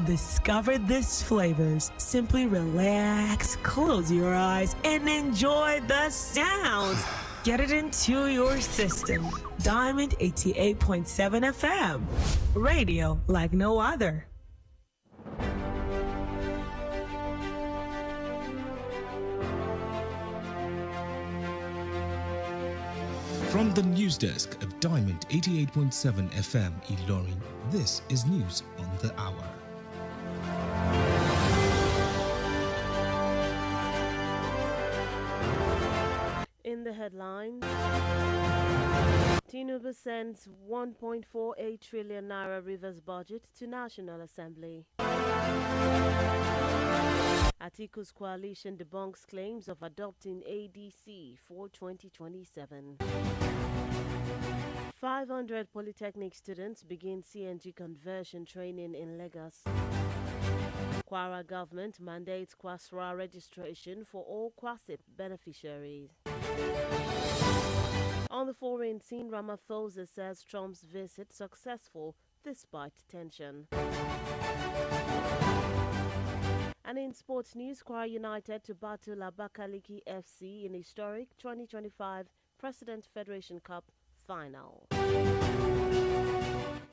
discover these flavors. Simply relax, close your eyes, and enjoy the sounds. Get it into your system. Diamond 88.7 FM. Radio like no other. From the news desk of Diamond 88.7 FM Ilorin, this is News on the Hour. In the headlines, Tinubu sends 1.48 trillion naira Rivers budget to National Assembly. Atiku's coalition debunks claims of adopting ADC for 2027. 500 polytechnic students begin CNG conversion training in Lagos. Kwara government mandates Kwasra registration for all Kwasip beneficiaries. On the foreign scene, Ramaphosa says Trump's visit successful despite tension. And in sports news, Kwara United to battle Abakaliki FC in historic 2025 President Federation Cup final.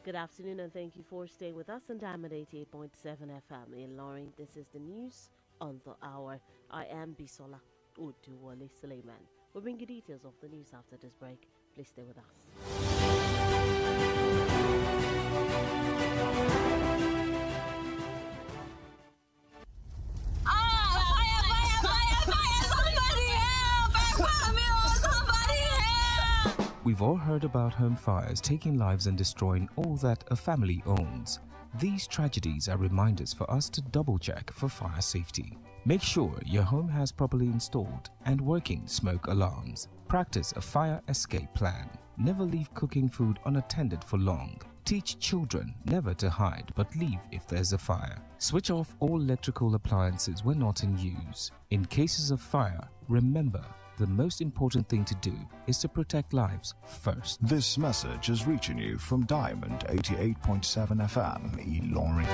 Good afternoon and thank you for staying with us on Diamond 88.7 FM in Loring. This is the news on the hour. I am Bisola Oduwole Sulieman. We'll bring you details of the news after this break. Please stay with us. We've all heard about home fires taking lives and destroying all that a family owns. These tragedies are reminders for us to double-check for fire safety. Make sure your home has properly installed and working smoke alarms. Practice a fire escape plan. Never leave cooking food unattended for long. Teach children never to hide but leave if there's a fire. Switch off all electrical appliances when not in use. In cases of fire, remember, the most important thing to do is to protect lives first. This message is reaching you from Diamond 88.7 FM, Ilorin.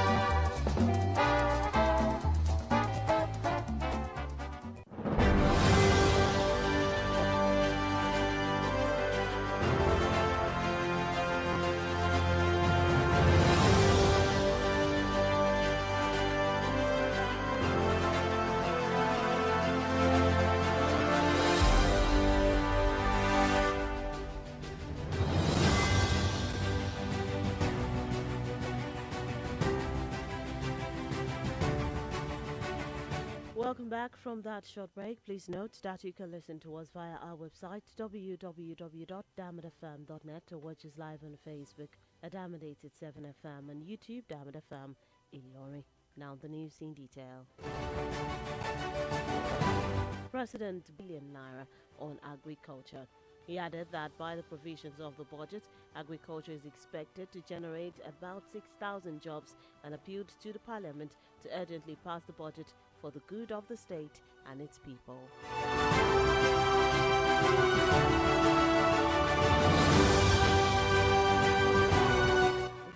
Welcome back from that short break. Please note that you can listen to us via our website www.diamondfm.net or watch us live on Facebook at Diamond 87FM and YouTube Diamond FM Ilorin. Now the news in detail. President billion naira on agriculture. He added that by the provisions of the budget, agriculture is expected to generate about 6,000 jobs and appealed to the parliament to urgently pass the budget for the good of the state and its people.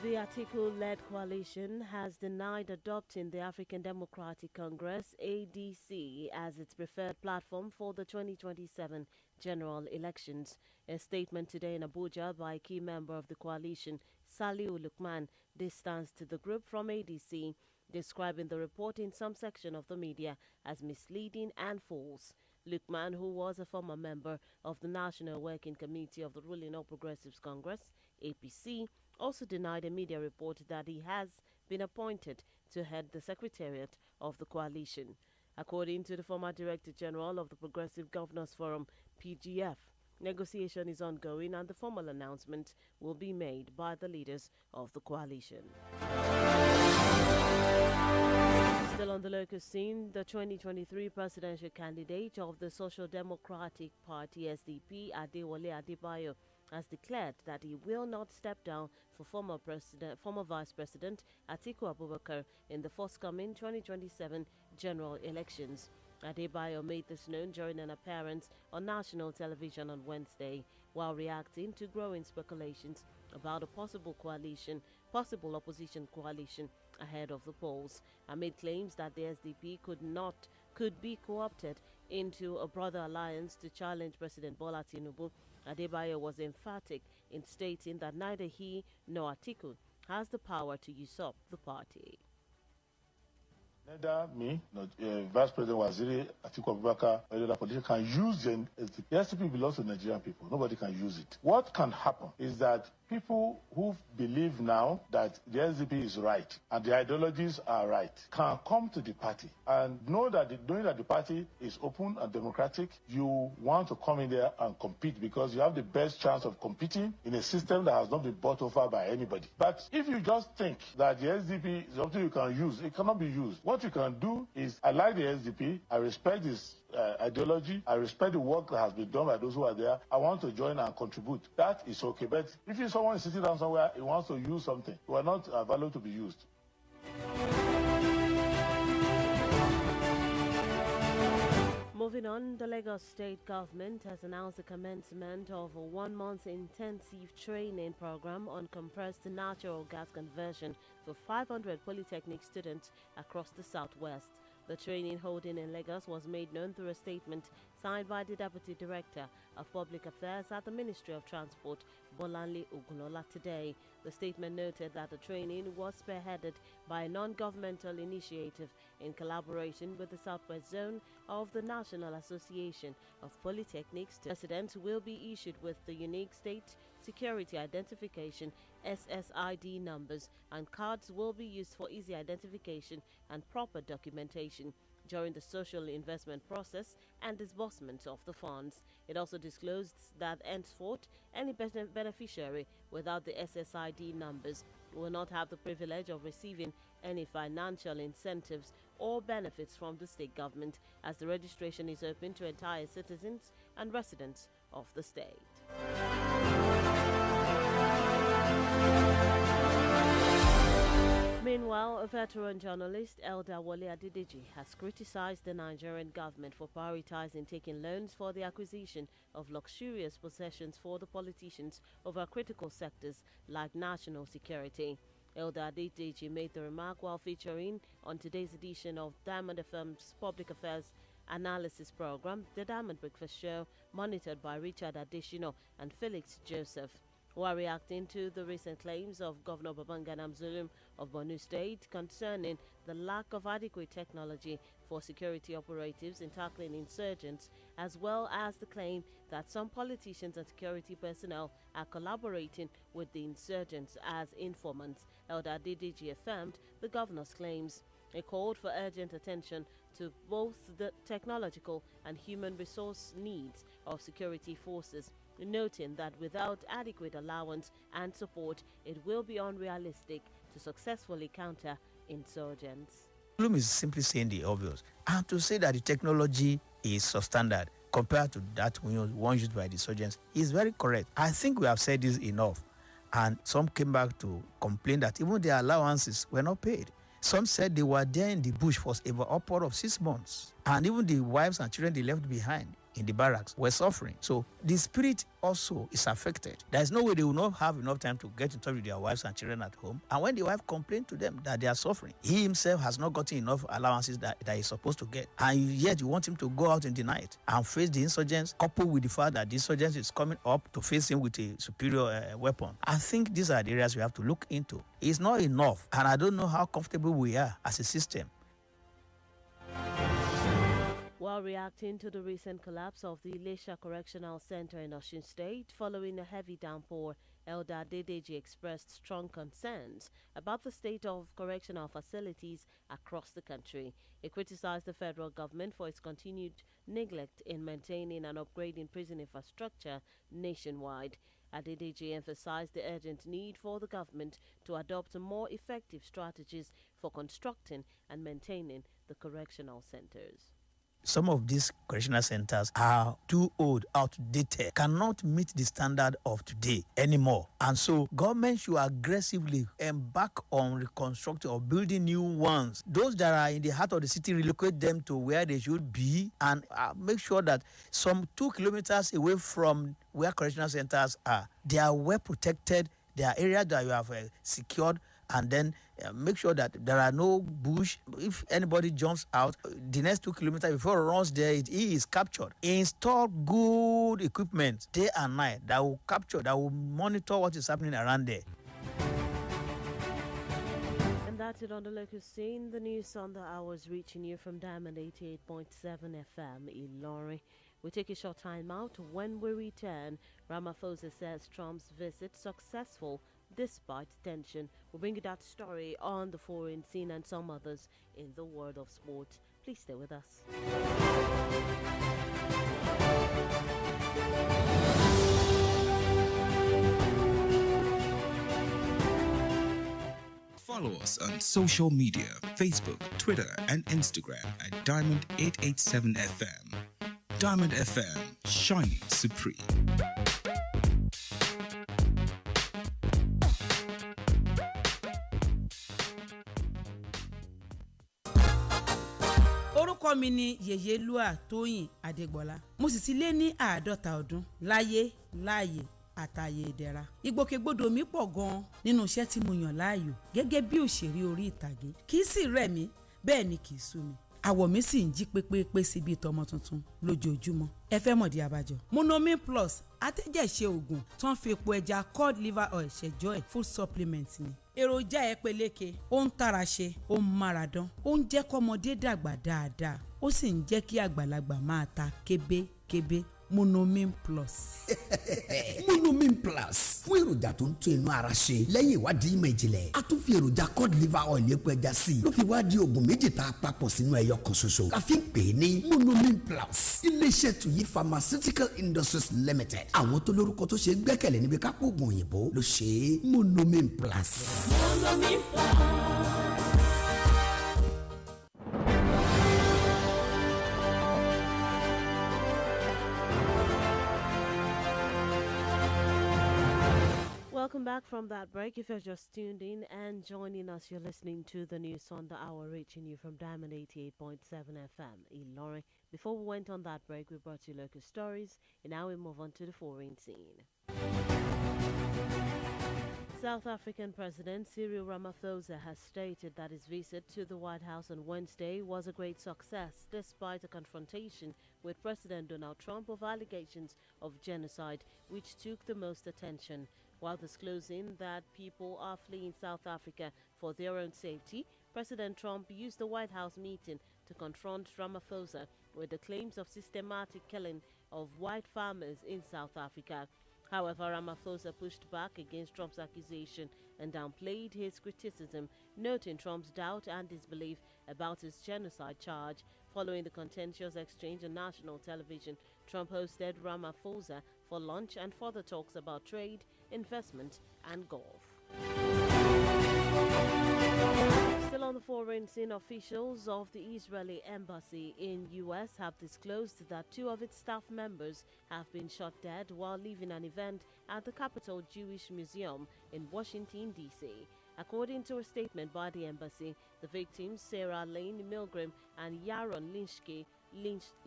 The Atiku-led coalition has denied adopting the African Democratic Congress (ADC) as its preferred platform for the 2027 general elections. A statement today in Abuja by a key member of the coalition, Saliu Lukman, distanced the group from ADC, describing the report in some section of the media as misleading and false. Lukman, who was a former member of the National Working Committee of the ruling All Progressives Congress, APC, also denied a media report that he has been appointed to head the secretariat of the coalition. According to the former Director General of the Progressive Governors Forum, PGF, negotiation is ongoing and the formal announcement will be made by the leaders of the coalition. Still on the local scene, the 2023 presidential candidate of the Social Democratic Party SDP, Adewale Adebayo, has declared that he will not step down for former Vice President Atiku Abubakar in the forthcoming 2027 general elections. Adebayo made this known during an appearance on national television on Wednesday, while reacting to growing speculations about a possible opposition coalition ahead of the polls, amid claims that the SDP could be co-opted into a brother alliance to challenge President Bola Tinubu. Adebayo was emphatic in stating that neither he nor Atiku has the power to usurp the party. Neither me nor Vice President Waziri Atiku Abubakar or other politician can use the SDP. The SDP belongs to Nigerian people. Nobody can use it. What can happen is that people who believe now that the SDP is right and the ideologies are right can come to the party and know that knowing that the party is open and democratic, you want to come in there and compete because you have the best chance of competing in a system that has not been bought over by anybody. But if you just think that the SDP is something you can use, it cannot be used. What you can do is, I like the SDP, I respect this ideology, I respect the work that has been done by those who are there, I want to join and contribute. That is okay. But if someone is sitting down somewhere, he wants to use something, you are not valued to be used. Moving on, the Lagos State government has announced the commencement of a 1-month intensive training program on compressed natural gas conversion for 500 polytechnic students across the southwest. The training holding in Lagos was made known through a statement signed by the Deputy Director of Public Affairs at the Ministry of Transport, Bolanle Ogunola, today. The statement noted that the training was spearheaded by a non-governmental initiative in collaboration with the Southwest Zone of the National Association of Polytechnics. Residents will be issued with the unique state security identification SSID numbers, and cards will be used for easy identification and proper documentation during the social investment process and disbursement of the funds. It also disclosed that henceforth, any beneficiary without the SSID numbers will not have the privilege of receiving any financial incentives or benefits from the state government, as the registration is open to entire citizens and residents of the state. Meanwhile, a veteran journalist, Oduwole has criticized the Nigerian government for prioritizing taking loans for the acquisition of luxurious possessions for the politicians over critical sectors like national security. Oduwole made the remark while featuring on today's edition of Diamond FM's Public Affairs Analysis Program, The Diamond Breakfast Show, monitored by Richard Adeshino and Felix Joseph. While reacting to the recent claims of Governor Babangana Zulum of Borno State concerning the lack of adequate technology for security operatives in tackling insurgents, as well as the claim that some politicians and security personnel are collaborating with the insurgents as informants, Elder Adedeji affirmed the governor's claims. He called for urgent attention to both the technological and human resource needs of security forces, noting that without adequate allowance and support, it will be unrealistic to successfully counter insurgents. The problem is simply saying the obvious. And to say that the technology is substandard compared to that one used by the insurgents is very correct. I think we have said this enough. And some came back to complain that even their allowances were not paid. Some said they were there in the bush for about upward of 6 months. And even the wives and children they left behind in the barracks were suffering. So the spirit also is affected. There is no way they will not have enough time to get in touch with their wives and children at home. And when the wife complained to them that they are suffering, he himself has not gotten enough allowances that he's supposed to get. And yet you want him to go out in the night and face the insurgents, coupled with the fact that the insurgents is coming up to face him with a superior weapon. I think these are the areas we have to look into. It's not enough. And I don't know how comfortable we are as a system. While reacting to the recent collapse of the Ilesha Correctional Center in Osun State following a heavy downpour, Elder Adedeji expressed strong concerns about the state of correctional facilities across the country. He criticized the federal government for its continued neglect in maintaining and upgrading prison infrastructure nationwide. Adedeji emphasized the urgent need for the government to adopt more effective strategies for constructing and maintaining the correctional centers. Some of these correctional centers are too old, outdated, cannot meet the standard of today anymore. And so government should aggressively embark on reconstructing or building new ones. Those that are in the heart of the city, relocate them to where they should be and make sure that some 2 kilometers away from where correctional centers are, they are well protected. There are areas that you have secured and then make sure that there are no bush. If anybody jumps out, the next 2 kilometers before he runs there, he is captured. Install good equipment day and night that will capture, that will monitor what is happening around there. And that's it on the local scene. The news on the hours reaching you from Diamond 88.7 FM Ilorin. We take a short time out. When we return, Ramaphosa says Trump's visit successful despite tension. We'll bring you that story on the foreign scene and some others in the world of sport. Please stay with us. Follow us on social media, Facebook, Twitter, and Instagram at Diamond887FM. Diamond FM, shining supreme. Orúkọ mi ni Yèyélúà Tóyìn Adégbọlá. Mo sì ti lé ní 50 ọdún láyé láàyè àtàyè ìdẹ̀ra. Ìgbòkègbodò mi pọ̀ gan-an nínú iṣẹ́ tí mo yàn láàyò gẹ́gẹ́ bí òṣèré orí ìtàgé. Kì í sì rẹ̀ mí, bẹ́ẹ̀ ni kì í sú mi. Àwọ̀ mi sì ń jí pépépé síbi ìtọ́mọ tuntun lójoojúmọ́. Ẹ fẹ́ mọ̀dí abájọ. Monomin Plus atẹ́jẹ̀ṣe oògùn tó ń fi epo ẹja cod liver oil ṣẹjọ́ ẹ̀ food supplement ni. Èròjà ẹ peléke, ó ń tara ṣe, ó ń máradán, ó ń jẹ́ kọ́mọdé dàgbà dáadáa, ó sì ń jẹ́ kí àgbàlagbà máa ta kébékébé. Monomin Plus. Monomin Plus fún èròjà tó ń tún inú ara ṣe lẹ́yìn ìwádìí ìmọ̀ ìjìnlẹ̀. A tún fi èròjà cod liver oil epo ẹja sí i ló fi wá di oògùn méjì tá a papọ̀ sínú ẹyọ kan ṣoṣo. La fi ń pè é ní Monomin Plus. Iléeṣẹ́ Tuyi Pharmaceutical Industries Limited. Àwọn tó lórúkọ tó ṣe é gbẹ́kẹ̀lé níbi kápò oògùn òyìnbó ló ṣe é. Monomin Plus. Monomin Plus. Welcome back from that break. If you're just tuned in and joining us, you're listening to the news on the hour reaching you from Diamond 88.7 FM Ilorin. Before we went on that break, we brought you local stories, and now we move on to the foreign scene. South African President Cyril Ramaphosa has stated that his visit to the White House on Wednesday was a great success despite a confrontation with President Donald Trump of allegations of genocide, which took the most attention. While disclosing that people are fleeing South Africa for their own safety, President Trump used the White House meeting to confront Ramaphosa with the claims of systematic killing of white farmers in South Africa. However, Ramaphosa pushed back against Trump's accusation and downplayed his criticism, noting Trump's doubt and disbelief about his genocide charge. Following the contentious exchange on national television, Trump hosted Ramaphosa for lunch and further talks about trade, investment, and golf. Still on the foreign scene, officials of the Israeli embassy in U.S. have disclosed that 2 of its staff members have been shot dead while leaving an event at the Capitol Jewish Museum in Washington, D.C. According to a statement by the embassy, the victims, Sarah Lane Milgram and Yaron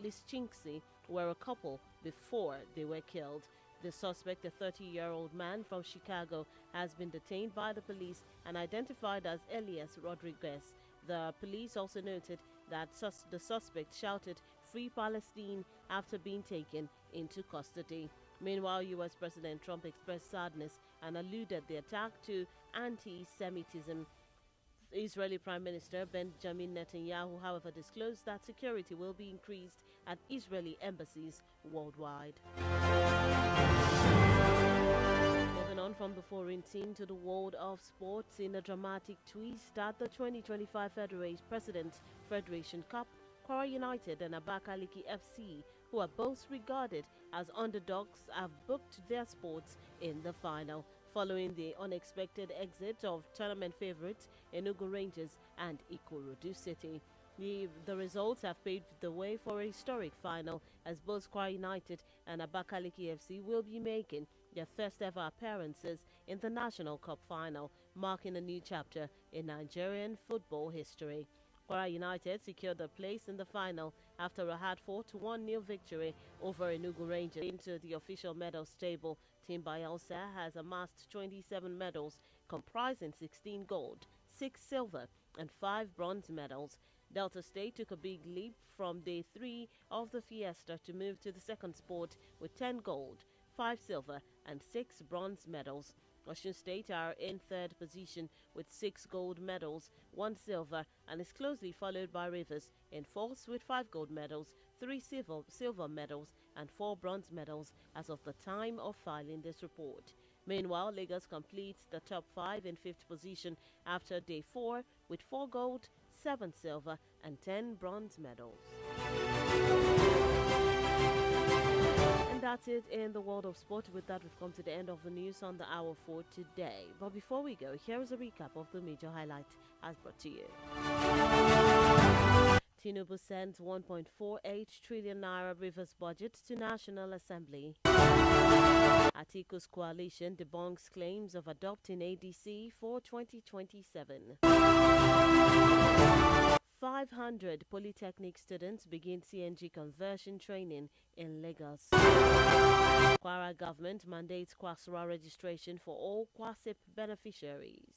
Lischinksi, were a couple before they were killed. The suspect, a 30-year-old man from Chicago, has been detained by the police and identified as Elias Rodriguez. The police also noted that the suspect shouted "Free Palestine" after being taken into custody. Meanwhile, U.S. President Trump expressed sadness and alluded the attack to anti-Semitism. Israeli Prime Minister Benjamin Netanyahu, however, disclosed that security will be increased at Israeli embassies worldwide. Moving on from the foreign scene to the world of sports, in a dramatic twist at the 2025 President's Federation Cup, Kwara United and Abakaliki FC, who are both regarded as underdogs, have booked their spots in the final, following the unexpected exit of tournament favourites Enugu Rangers and Ikorodu City. The results have paved the way for a historic final, as both Kwara United and Abakaliki FC will be making their first ever appearances in the National Cup final, marking a new chapter in Nigerian football history. Kwara United secured a place in the final after a hard 4-1 victory over Enugu Rangers. Into the official medals table, Team Bayelsa has amassed 27 medals, comprising 16 gold, 6 silver, and 5 bronze medals. Delta State took a big leap from day 3 of the fiesta to move to the second sport with 10 gold, 5 silver, and 6 bronze medals. Osun State are in third position with 6 gold medals, 1 silver, and is closely followed by Rivers in fourth with 5 gold medals, 3 silver medals, and 4 bronze medals as of the time of filing this report. Meanwhile, Lagos completes the top 5 in 5th position after day 4 with 4 gold, 7 silver, and 10 bronze medals. And that's it in the world of sport. With that, we've come to the end of the news on the hour for today. But before we go, here is a recap of the major highlights as brought to you. Tinubu sends 1.48 trillion naira Rivers budget to National Assembly. Atiku's coalition debunks claims of adopting ADC for 2027. 500 polytechnic students begin CNG conversion training in Lagos. Kwara government mandates Kwasra registration for all Kwasip beneficiaries.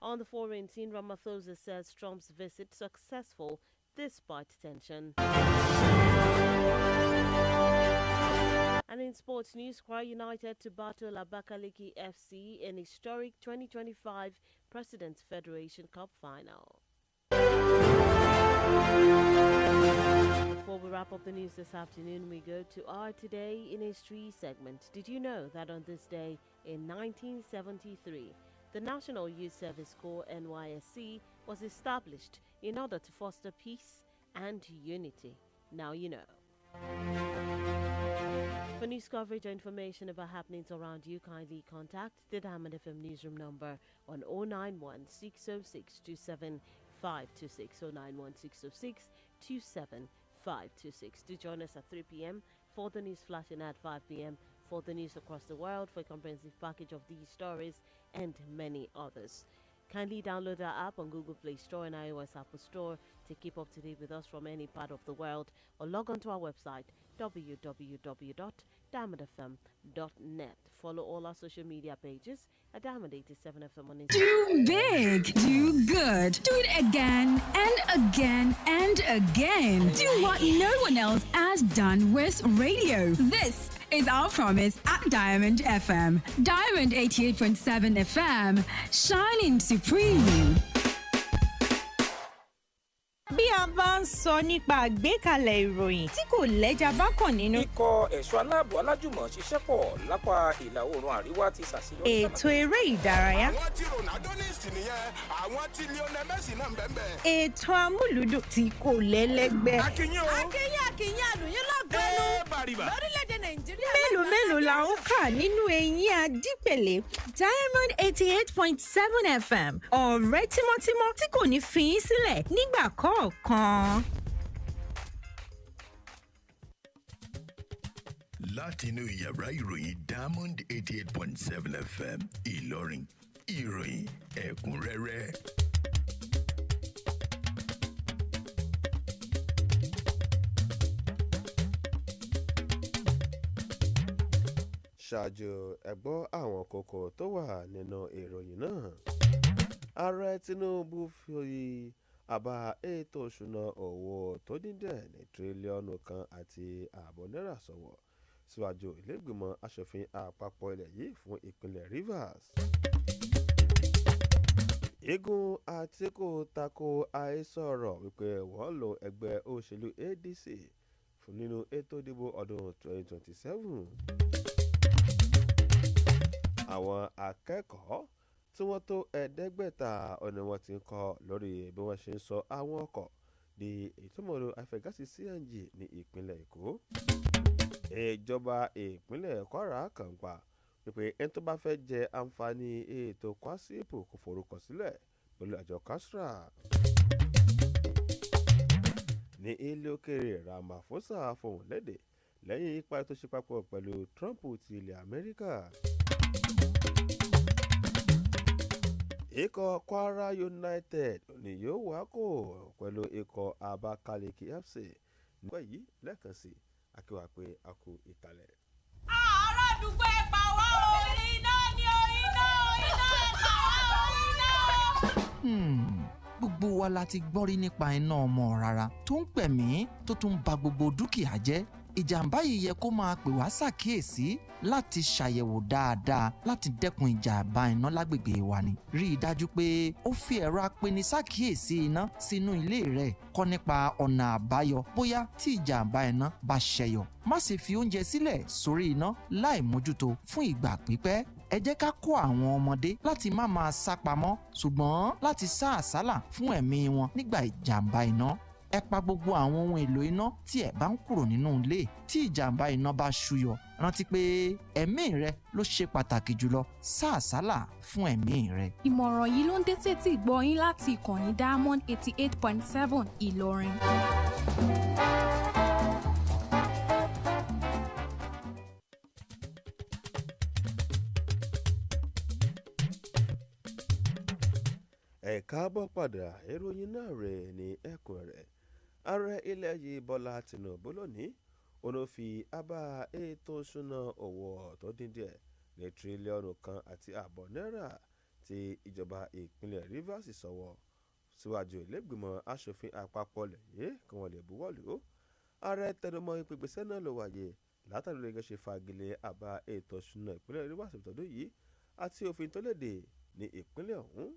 On the foreign scene, Ramaphosa says Trump's visit successful despite tension. And in sports news, Kwara United to battle Abakaliki FC in historic 2025 President's Federation Cup final. Before we wrap up the news this afternoon, we go to our Today in History segment. Did you know that on this day in 1973, the National Youth Service Corps NYSC was established in order to foster peace and unity? Now you know. For news coverage or information about happenings around you, kindly contact the Diamond FM newsroom number on 091 606 27526 091 606 27526. Do join us at 3 p.m. for the news flashing at 5 p.m. for the news across the world for a comprehensive package of these stories and many others. Kindly download our app on Google Play Store and iOS Apple Store to keep up to date with us from any part of the world, or log on to our website www.diamondfm.net. Follow all our social media pages at Diamond 87 FM on Instagram. Do big, do good, do it again and again and again. Do what no one else has done with radio. This is our promise at Diamond FM. Diamond 88.7 FM, shining supreme. Bí a bá ń sọ nípa àgbékalẹ̀ ìròyìn tí kò lẹ́jà bákan nínú. Ikọ̀ ẹ̀ṣọ́ aláàbò alájùmọ̀ ṣiṣẹ́ pọ̀ lápá ìlà oòrùn àríwá ti ṣàṣeyọrí. Ètò eré ìdárayá. Àwọn tí Ronaldo ní ìsìn nìyẹn, àwọn tí Lionel Messi náà ń bẹ́ẹ̀. Ètò amúlùdùn tí kò lẹ́lẹ́gbẹ́. Akínyìn o. Akínyìn àlùyìn lọ́gbẹ́nu. Lórílẹ̀-èdè Nàìjíríà. Mélòó la ń kà nínú eyín Adípèlé? Diamond 88.7 FM. Ọ̀rẹ́ tímọ́tímọ́ tí kò ní fi í sílẹ̀ nígbà kọ̀ọ̀kan. Látinú yàrá ìròyìn Diamond 88.7 FM Ìlọrin, ìròyìn ẹ̀kúnrẹ́rẹ́. Ṣáájú ẹ gbọ́ àwọn kókó tó wà nínú ìròyìn náà. Ààrẹ Tinubu fi àbá ètò òṣùná owó tó dín díẹ̀ ní tírílíọ̀nù kan àti ààbọ̀ náírà sọ̀wọ́ síwájú ilé-ìgbìmọ̀ aṣòfin àpapọ̀ ilẹ̀ yìí fún ìpínlẹ̀ Rivers. Igun Àtíkù tako àhesọ̀rọ̀ wípé wọ́n lo ẹgbẹ́ òṣèlú ADC fún nínú ètò ìdìbò ọdún 2027. Àwọn akẹ́kọ̀ọ́ tí wọ́n tó ẹ̀ẹ́dẹ́gbẹ̀ta ọ̀nà wọn ti ń kọ́ lórí bí wọ́n ṣe ń sọ àwọn ọkọ̀ di ìtumọ̀lò afẹ́gásí CNG ní ìpínlẹ̀ Èkó. Ìjọba ìpínlẹ̀ Kwara kàn pa wípé ẹni tó bá fẹ́ jẹ àǹfààní ètò kwásípù kò forúkọ sílẹ̀ pẹ̀lú àjọ Kasra. Ní ilé òkèèrè, Ramaphosa fohùn lédè lẹ́yìn ipa tó ṣe papọ̀ pẹ̀lú Trump ti ilẹ̀ Amẹ́ríkà. Ikọ̀ Kwara United ni yóò wákò pẹ̀lú ikọ̀ Abakaliki FC nígbà yìí lẹ́ẹ̀kan sí akíwà pé a kú ìkàlẹ̀. Ará àdúgbò ẹ̀ pa wá o. Iná ni o, iná. gbogbo wa la ti gbọ́ rí nípa iná ọmọ rárá tó ń pẹ̀mí tó tún ba gbogbo dúkìá jẹ́. ìjàmbá yìí yẹ kó máa pè wá ṣàkíyèsí láti ṣàyẹ̀wò dáadáa láti dẹ́kun ìjàmbá iná lágbègbè wa ni. rí i dájú pé ó fi ẹ̀rọ apeni ṣàkíyèsí iná sínú ilé rẹ̀ kọ́ nípa ọ̀nà àbáyọ bóyá tí ìjàmbá iná bá ṣẹyọ. má ṣe fi oúnjẹ sílẹ̀ sórí iná láì mójútó fún ìgbà pípẹ́. ẹ jẹ́ ká kọ́ àwọn ọmọdé láti má máa sá pamọ́ ṣùgbọ́n láti sá àsálà fún ẹ̀mí wọn nígbà ìjàmbá iná. ẹ pa gbogbo àwọn ohun èlò iná tí ẹ bá ń kúrò nínú ilé. tí ìjàmbá iná bá ṣúyọ rántí pé ẹ̀mí rẹ ló ṣe pàtàkì jùlọ. sá àsálà fún ẹ̀mí rẹ. ìmọ̀ràn yìí ló ń dé tètè gbọ́ yín láti ìkànnì Diamond 88.7 Ìlọrin. ẹ káàbọ̀ padà ìròyìn náà rẹ̀ ní Ẹkunrere. ààrẹ ilẹ̀ yìí Bọ́lá Tinubu lónìí òun fi àbá ètò ìṣúná owó tó dín díẹ̀ ní tírílíọ̀nù 1.5 náírà tí ìjọba ìpínlẹ̀ Rivers sọ̀wọ́ síwájú ìlẹ́gbìmọ̀ aṣòfin àpapọ̀ lẹ́yìn kí wọ́n lè buwọ́lù. ààrẹ tẹnumọ́ ìpègbèsè náà ló wáyé látàrí gẹ́gẹ́ ṣe fagilé àbá ètò ìṣúná ìpínlẹ̀ Rivers tọdún yìí àti òfin tó léde ní ìpínlẹ̀ ọ̀hún.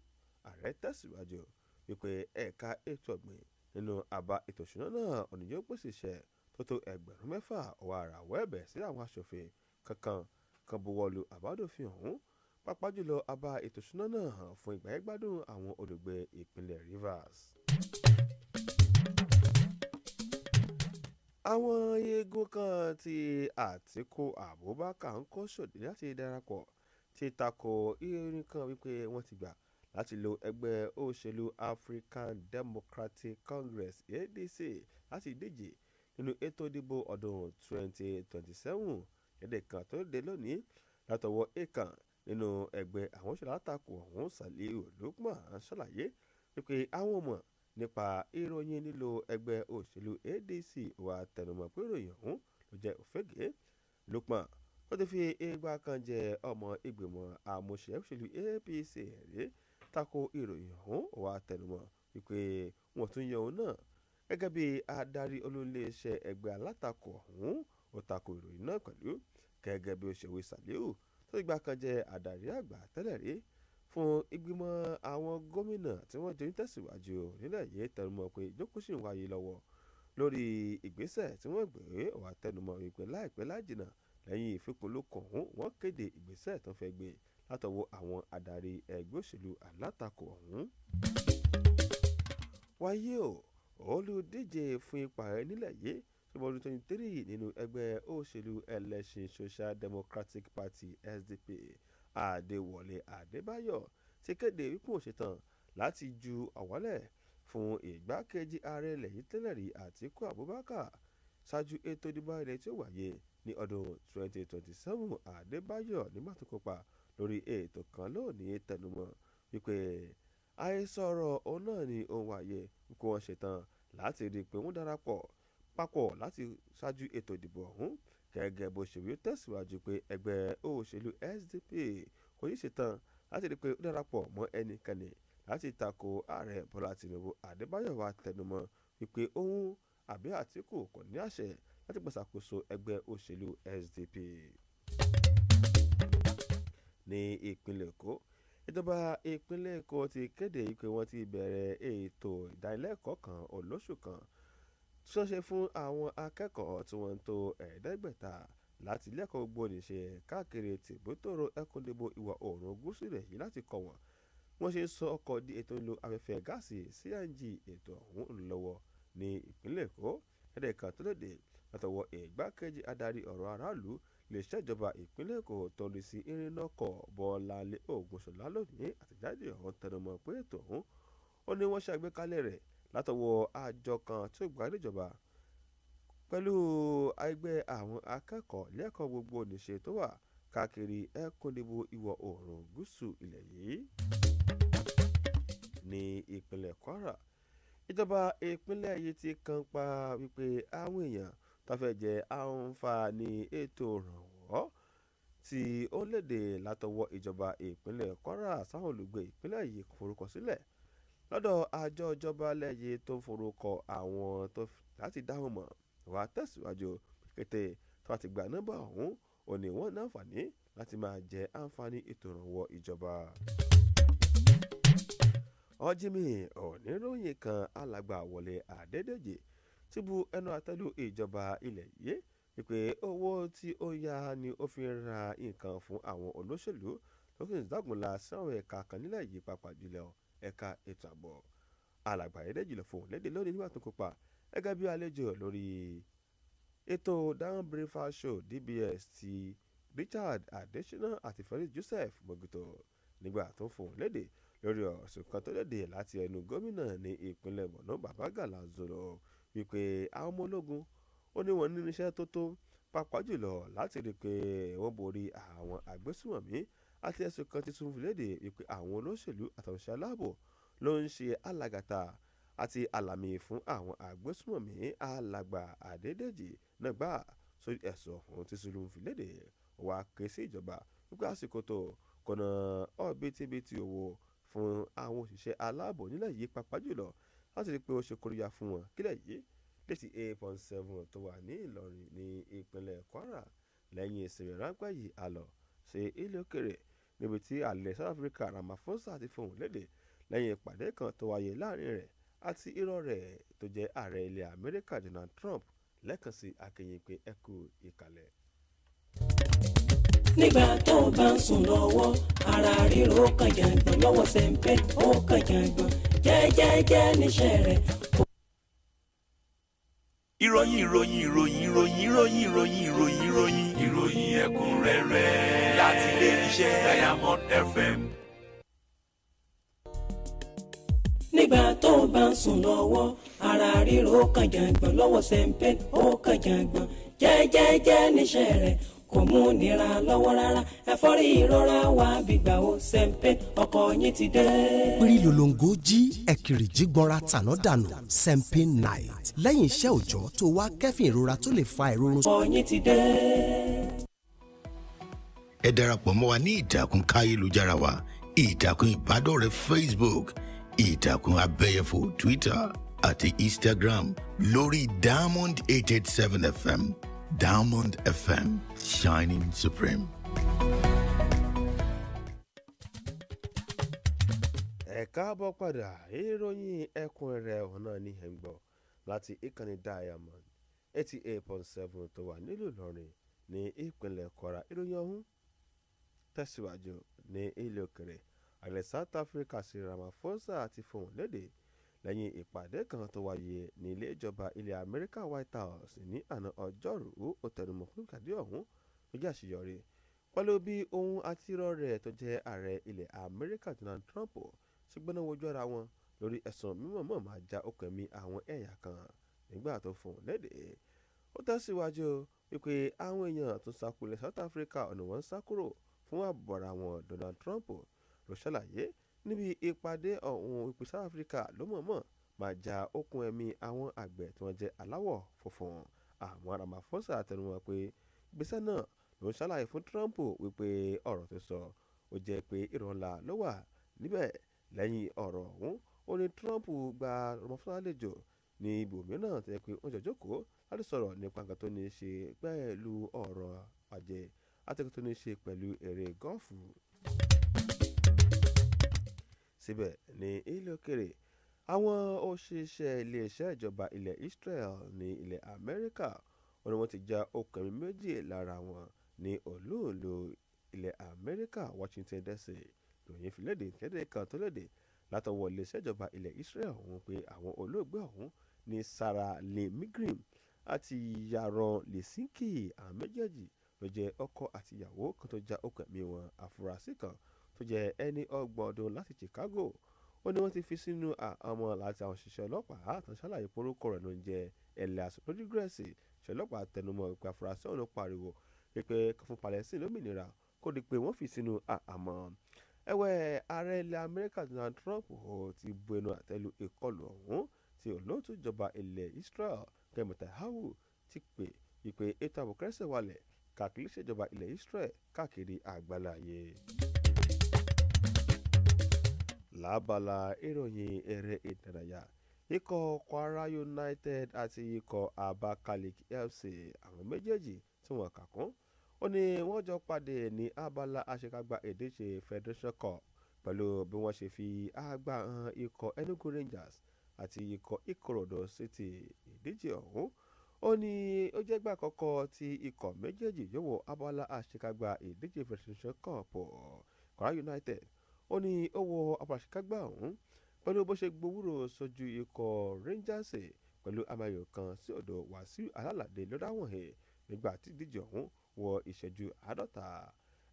ààrẹ tẹ̀síwájú wípé ẹ̀ka ètò ọ̀gbìn nínú àbá ètò ìṣúná náà ọ̀nà yóò pèsè iṣẹ́ tó tó 6,000 ọwọ́ ara wẹ́ẹ̀bẹ̀ sí àwọn aṣòfin kankan kan buwọ́lu àbádòfin ọ̀hún pàápàá jùlọ àbá ètò ìṣúná náà fún ìgbáyégbádùn àwọn olùgbé ìpínlẹ̀ Rivers. àwọn eégún kan tí Àtíkù Abubakar ń kó sòdí láti darapọ̀ ti tako ìròyìn kan wípé wọ́n ti gbà láti lo ẹgbẹ́ òṣèlú African Democratic Congress ADC láti díje nínú ètò ìdìbò ọdún 2027. ẹ̀dẹ̀ kan tó dé lónìí látọwọ́ èèkàn nínú ẹgbẹ́ àwọn òṣèlú àtakò ọ̀hún Saliu Lukman ṣàlàyé wípé àwọn mọ̀ nípa ìròyìn nílò ẹgbẹ́ òṣèlú ADC wà tẹnumọ́ pé ìròyìn ọ̀hún ló jẹ́ òfégè. Lukman ó ti fi ìgbà kan jẹ ọmọ ìgbìmọ̀ àmúṣe òṣèlú APC rí tako ìròyìn ọ̀hún wà tẹnumọ́ wípé wọ́n tún yan òun náà gẹ́gẹ́ bí adarí olóléeṣẹ́ ẹgbẹ́ alátakò ọ̀hún. ó tako ìròyìn náà pẹ̀lú gẹ́gẹ́ bí ó ṣe wí Saliu tó ìgbà kan jẹ́ adarí àgbà tẹ́lẹ̀ rí fún ìgbìmọ̀ àwọn gómìnà tí wọ́n jẹ́ tẹ̀síwájú nílẹ̀ yìí tẹnumọ́ pé ìjókòó sì ń wáyé lọ́wọ́ lórí ìgbésẹ̀ tí wọ́n gbé wà tẹnumọ́ wípé láìpẹ́ lájìnà lẹ́yìn ìfikùnlukùn ọ̀hún wọ́n kéde ìgbésẹ̀ tó fẹ́ gbé látọwọ́ àwọn adarí ẹgbẹ́ òṣèlú alátakò ọ̀hún. wáyé o olùdíje fún ipò ààrẹ nílẹ̀ yìí ṣùgbọ́n ọdún 23 nínú ẹgbẹ́ òṣèlú ẹlẹ́sìn Social Democratic Party SDP Adewole Adébáyọ̀ ti kéde wípé ó ṣetán láti ju àwálẹ̀ fún ìgbákejì ààrẹ ilẹ̀ yìí tẹ́lẹ̀ rí Àtíkù Abubakar ṣáájú ètò ìdìbò ilẹ̀ tí ó wáyé ní ọdún 2027. Adébáyọ̀ nígbà tó kópa lórí ètò kan lónìí tẹnumọ́ wípé àìsọ̀rọ̀ òun náà ni òun wáyé wípé wọ́n ṣetán láti rí i pé wọ́n darapọ̀ papọ̀ láti ṣáájú ètò ìdìbò ọ̀hún. gẹ́gẹ́ bó ṣe wí ó tẹ̀síwájú pé ẹgbẹ́ òṣèlú SDP kò yí ṣetán láti rí i pé ó darapọ̀ mọ́ ẹnikẹ́ni láti tako ààrẹ Bọ́lá Tinubu. Adébáyọ̀ wá tẹnumọ́ wípé òun àbí Àtíkù kò ní àṣẹ láti gbàṣàkóso ẹgbẹ́ òṣèlú SDP. ní ìpínlẹ̀ Èkó ìjọba ìpínlẹ̀ Èkó ti kéde pé wọ́n ti bẹ̀rẹ̀ ètò ìdánilẹ́kọ̀ọ́ kan olóṣù kan tí wọ́n ṣe fún àwọn akẹ́kọ̀ọ́ tí wọ́n ń tó 500 láti ilé ẹ̀kọ́ gbogbo nìṣe káàkiri tìbútòrò ẹkùn ìdìbò ìwọ̀ oòrùn gúúsù rẹ̀ yìí láti kọ́ wọ́n ṣe ń sọ ọkọ̀ di ètò ìlò afẹ́fẹ́ gáàsì CNG. ètò ọ̀hún ń lọ́wọ́ ní ìpínlẹ̀ Èkó. ẹ̀dẹ̀ kan tó lóde látọwọ́ ìgbákejì adarí ọ̀rọ̀ aráàlú lè ṣèjọba ìpínlẹ̀ Èkó tó ń rí sí ìrìnnà ọkọ̀ Bọ́láńlé Ògúnṣọlá lónìí. àtẹ̀jáde ọ̀hún tẹnumọ́ pé ètò ọ̀hún ó ní wọ́n ṣàgbékalẹ̀ rẹ̀ látọwọ́ àjọ kan tí ó gbà níjọba pẹ̀lú ẹgbẹ́ àwọn akẹ́kọ̀ọ́ lẹ́kọ̀ọ́ gbogbo nìṣe tó wà káàkiri ẹkùn ìdìbò ìwọ̀ oòrùn gúúsù ilẹ̀ yìí. ní ìpínlẹ̀ Kwara ìjọba ìpínlẹ̀ yìí ti kan pa wípé àwọn èèyàn tó fẹ́ jẹ àǹfààní ètò ìrànwọ́ tí ó léde látọwọ́ ìjọba ìpínlẹ̀ Kwara sáwọn olùgbé ìpínlẹ̀ yìí kò forúkọ sílẹ̀ lọ́dọ̀ àjọ ìjọba lẹ́yìn tó ń forúkọ àwọn tó láti dáhùn mọ̀ wá tẹ̀síwájú kété tó bá ti gba nọ́mbà ọ̀hún òní wọ́n ní àǹfààní láti máa jẹ àǹfààní ètò ìrànwọ́ ìjọba. ọ̀jìmì oníròyìn kan alàgbà Wọlé Adédèjì ti bu ẹnu àtẹ́lù ìjọba ilẹ̀ yìí wípé owó tí ó yá ni ó fi ra nǹkan fún àwọn olóṣèlú tó sì ń dágunlá sáwọn ẹ̀ka kan nílẹ̀ yìí pàápàá jùlọ ẹ̀ka ètò ààbò. alàgbà Adédèjì ló fòun lédè lónìí nígbà tó kópa gẹ́gẹ́ bí àlejò lórí ètò Down Breakfast Show DBS ti Richard Adesina àti Felix Joseph Mogito nígbà tó fòun lédè lórí ọ̀sùn kan tó lédè láti ẹnu gómìnà ní ìpínlẹ̀ Borno Babagana Zulum wípé àwọn ọmọ ológun ó ní wọn ní iṣẹ́ tó tó pàápàá jùlọ láti rí i pé wọ́n borí àwọn agbésùmọ̀mí àti ẹ̀sùn kan ti tún fi léde wípé àwọn olóṣèlú àtàwọn aláàbò ló ń ṣe alàgàtà àti àlàmì fún àwọn agbésùmọ̀mí. alàgbà Adédèjì náà gbà sórí ẹ̀sùn ọ̀hún tí Zulum fi léde wá ké sí ìjọba wípé àsìkò tó kọ̀nà ọ̀bítíbitì owó fún àwọn òṣìṣẹ́ aláàbò nílẹ̀ yìí pàápàá jùlọ láti rí i pé ó ṣe kóríyá fún wọn kílẹ̀ yìí létí 8.7 tó wà ní Ìlọrin ní ìpínlẹ̀ Kwara. lẹ́yìn ìsinmi ráńpẹ́ yìí a lọ sí ilé òkèrè níbi tí ààrẹ South Africa Ramaphosa ti fohùn lédè lẹ́yìn ìpàdé kan tó wáyé láàrin rẹ̀ àti irọ́ rẹ̀ tó jẹ́ ààrẹ ilẹ̀ Amẹ́ríkà Donald Trump lẹ́ẹ̀kan sí akínyìn pé ẹ kú ìkàlẹ̀. nígbà tó o bá ń sùn lọ́wọ́ ara ríro kan jàǹgbọ̀n lọ́wọ́ sẹ́ńpẹ́ ó kan jàǹgbọ̀n jẹ́jẹ́jẹ́ níṣẹ́ rẹ̀. ìròyìn ẹ̀kúnrẹ́rẹ́ láti ilé iṣẹ́ Diamond FM. nígbà tó o bá ń sùn lọ́wọ́ ara ríro kan jàǹgbọ̀n lọ́wọ́ sẹ́ńpẹ́ ó kan jàǹgbọ̀n jẹ́jẹ́jẹ́ níṣẹ́ rẹ̀ kò mú nira lọ́wọ́ rárá ẹ̀fọ́rí ìrora wa gbígbà ó sẹ́ńpẹ́ ọkọ̀ yín ti dé. pírí lolongo jí ẹ̀kìrì jí gbọ́nra tàná dànù sẹ́ńpẹ́ night lẹ́yìn iṣẹ́ òòjọ́ tó wá kẹ́fìn ìrora tó lè fa ìrorun. ọkọ̀ yín ti dé. ẹ darapọ̀ mọ́ wa ní ìtàkùn káyélujára wa ìtàkùn ìbádọ́rẹ̀ẹ́ Facebook ìtàkùn abẹ́yẹfò Twitter àti Instagram lórí Diamond 887 FM. Diamond FM, shining supreme. ẹ káàbọ̀ padà ìròyìn ẹ̀kúnrẹ́rẹ́ ọ̀hún náà ní ẹ̀ ń gbọ́ láti ìkànnì Diamond 88.7 tó wà nílùú Ìlọrin ní ìpínlẹ̀ Kwara. ìròyìn ọ̀hún tẹ̀síwájú ní ilé òkèrè ààrẹ South Africa sí Ramaphosa àti fohùn lédè lẹ́yìn ìpàdé kan tó wáyé ní ilé ìjọba ilẹ̀ Amẹ́ríkà White House ní àná ọjọ́rùú ó tẹnumọ́ fún ìpàdé ọ̀hún tó jẹ́ àṣeyọrí pẹ̀lú bí òun àti irọ́ rẹ̀ tó jẹ́ ààrẹ ilẹ̀ Amẹ́ríkà Donald Trump ṣe gbóná wojú ara wọn lórí ẹ̀sùn mímọ̀ọ́mọ̀ máa já okùn ẹ̀mí àwọn ẹ̀yà kan nígbà tó fohùn lédè. ó tẹ̀síwájú wípé àwọn èèyàn tó sákulẹ̀ South Africa ọ̀nà wọn sá kúrò fún àbọ̀rà wọn Donald Trump ló ṣàlàyé níbi ìpàdé ọ̀hún ìpè South Africa ló mọ̀ọ́mọ̀ máa ja okùn ẹ̀mí àwọn àgbẹ̀ tí wọ́n jẹ́ aláwọ̀ funfun. àwọn Ramaphosa tẹnumọ́ pé ìgbésẹ̀ náà ló ń ṣàlàyé fún Trump wípé ọ̀rọ̀ tó sọ ó jẹ́ pé irọ́ ńlá ló wà níbẹ̀. lẹ́yìn ọ̀rọ̀ ọ̀hún ó ní Trump gba Ramaphosa lálejò ní ibòmíràn tó yẹ pé ó jọ jókòó láti sọ̀rọ̀ nípa nǹkan tó ní í ṣe pẹ̀lú ọ̀rọ̀ ajé àti nǹkan tó ní í ṣe pẹ̀lú eré gọ́ọ̀fù. síbẹ̀ ní ilé òkèrè àwọn òṣìṣẹ́ iléeṣẹ́ ìjọba ilẹ̀ Israel ní ilẹ̀ Amẹ́ríkà wọn ni wọ́n ti já okùn ẹ̀mí méjì lára wọn ní olú-ìlú ilẹ̀ Amẹ́ríkà Washington DC. lóyìn fìlédè kéde kan tó léde látọwọ́ iléeṣẹ́ ìjọba ilẹ̀ Israel wọn pé àwọn olóògbé ọ̀hún ní Sarah Lemigrim àti Yaron Lesinki àwọn méjèèjì ló jẹ́ ọkọ àti ìyàwó kan tó já okùn ẹ̀mí wọn. àfúrásì kan tó jẹ́ ẹni ọgbọ̀n ọdún láti Chicago ó ní wọ́n ti fi sínú àhámọ́ láti àwọn òṣìṣẹ́ ọlọ́pàá àtàn ṣàlàyé porúkọ rẹ̀ ló ń jẹ́ Elias Rodriguez. òṣìṣẹ́ ọlọ́pàá tẹnumọ́ ìpè àfúrásì ọ̀hún pariwo pé kan fún Palestine lómìnira kó di pé wọ́n fi sínú àhámọ́. ẹ̀wẹ̀ ààrẹ ilẹ̀ Amẹ́ríkà Donald Trump ti bu ẹnu àtẹ́lu ìkọlù ọ̀hún tí olóòtú ìjọba ilẹ̀ Israel Taiwo ti pè ìpè ètò ààbò kẹ́sẹ̀ wálẹ̀ káàkiri ìṣèjọba ilẹ̀ Israel káàkiri àgbáláyé. lábala ìròyìn eré ìdárayá ikọ̀ Kwara United àti ikọ̀ Abakaliki FC àwọn méjèèjì tí wọ́n kà kún ó ní wọ́n jọ pàdé ní abala àṣekágbá ìdíje Federation Cup pẹ̀lú bí wọ́n ṣe fi àgbà hàn ikọ̀ Enugu Rangers àti ikọ̀ Ikorodu City ìdíje ọ̀hún ó ní ó jẹ́ gbà àkọ́kọ́ tí ikọ̀ méjèèjì yóò wọ abala àṣekágbá ìdíje Federation Cup. Kwara United ó ní ó wọ abala àṣekágbá ọ̀hún pẹ̀lú bó ṣe gbowórò sójú ikọ̀ Rangers pẹ̀lú àmàyò kan sí ọ̀dọ̀ Wàsíù Alálàdé lọ́dáwọ̀n ẹ̀ nígbà tí ìdíje ọ̀hún wọ ìṣẹ́jú 50.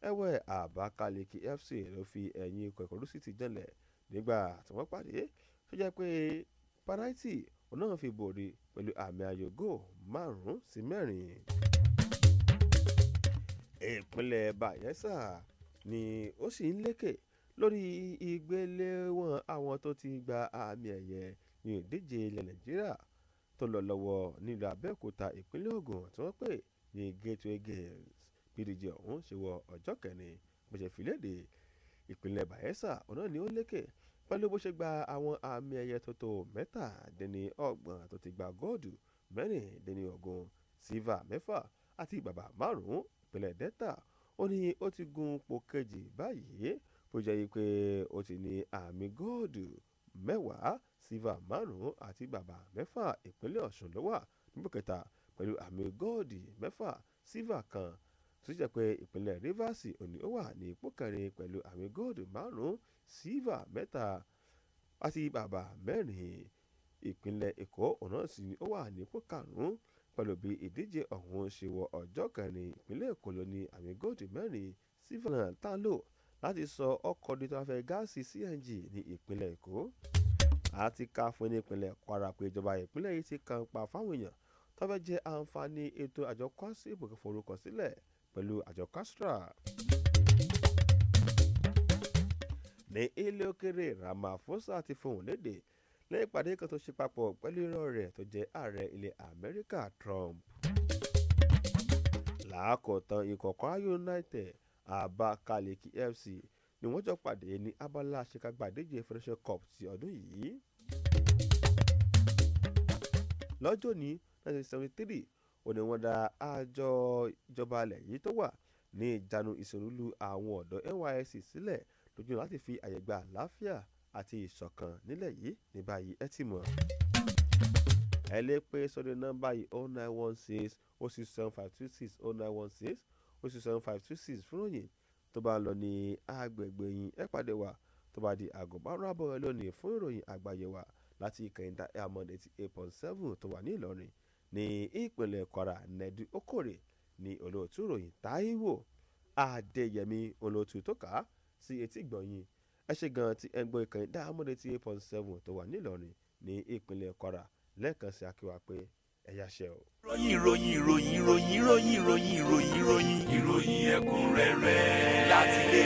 ẹ̀wẹ̀ Abakaliki FC ló fi ẹ̀yìn ikọ̀ Ikorodu City jẹ́lẹ̀ nígbà tí wọ́n pàdé tó jẹ́ pé panaiti náà fi borí pẹ̀lú àmì ayò góò 5-4. ìpínlẹ̀ Bayelsa ni ó sì ń lékè lórí ìgbéléwọ̀n àwọn tó ti gba àmì ẹ̀yẹ ní ìdíje ilẹ̀ Nàìjíríà tó lọ lọ́wọ́ nílùú Abẹ́òkúta ìpínlẹ̀ Ògùn tí wọ́n pè ní Gateway Games bídíje ọ̀hún ṣe wọ ọjọ́ kẹrin bó ṣe fi léde ìpínlẹ̀ Bayelsa ọ̀nà ni ó lékè pẹ̀lú bó ṣe gba àwọn àmì ẹ̀yẹ tó tó 27 tó ti gba góòdù 24, sílvà 6 àti bàbà 5. ìpínlẹ̀ Delta ó ní ó ti gun ipò kejì báyìí bó jẹ́ pé ó ti ní àmì góòdù 10, sílvà 5 àti bàbà 6. ìpínlẹ̀ Ọ̀ṣun ló wà nípò kẹta pẹ̀lú àmì góòdù 6, sílvà 1 tó jẹ́ pé ìpínlẹ̀ Rivers òní ó wà ní ipò kẹrin pẹ̀lú àmì góòdù 5, sílvà 3 àti bàbà 4. ìpínlẹ̀ Èkó ọ̀nà sì ni ó wà ní ipò karùn-ún pẹ̀lú bí ìdíje ọ̀hún ṣe wọ ọjọ́ kẹrin. ìpínlẹ̀ Èkó ló ní àmì góòdù 4, sílvà náà tá lò láti sọ ọkọ̀ di tó fẹ́ gáàsì CNG ní ìpínlẹ̀ Èkó. àti ká fún ní ìpínlẹ̀ Kwara pé ìjọba ìpínlẹ̀ yìí ti kàn pa fáwọn èèyàn tó fẹ́ jẹ àǹfààní ètò àjọ kwasi ìbòkè forúkọ sílẹ̀ pẹ̀lú àjọ Castra. ní ilé òkèrè Ramaphosa ti fohùn lédè lẹ́yìn ìpàdé kan tó ṣe papọ̀ pẹ̀lú irọ́ rẹ̀ tó jẹ́ ààrẹ ilẹ̀ Amẹ́ríkà Trump. láàkọ̀tàn ikọ̀ Kwara United Abakaliki FC ni wọ́n jọ pàdé ní abala àṣekágbá ìdíje Federation Cup ti ọdún yìí. lọ́jọ́ ní 1973 ó ní wọ́n dá àjọ ìjọba ilẹ̀ yìí tó wà ní ìjánu ìṣòrúlú àwọn ọ̀dọ́ NYSC sílẹ̀ lójú láti fi àyè gba àlàáfíà àti ìṣọ̀kan nílẹ̀ yìí ní báyìí ẹ ti mọ̀. ẹ lè pe sórí nọ́mbà yìí 0916 067 526 0916 067 526 fún òyìn tó bá lọ ní agbègbè yín ẹ pàdé wa tó bá di aago 5:00 lónìí fún ìròyìn àgbáyé wa láti ìkẹyìndà Diamond 88.7 tó wà ní Ìlọrin ní ìpínlẹ̀ Kwara. Nẹ́dú Okòrè ní olóòtú ìròyìn, Taiwo Adeyemi olóòtú tó kà á sí etí ìgbọ̀nyìn. ẹ ṣe gan tí ẹ ń gbọ́ ìkẹyìn Diamond 88.7 tó wà ní Ìlọrin ní ìpínlẹ̀ Kwara. lẹ́ẹ̀kan sí akíwá pé ẹ yáṣẹ́ o. ìròyìn ẹ̀kúnrẹ́rẹ́ láti lè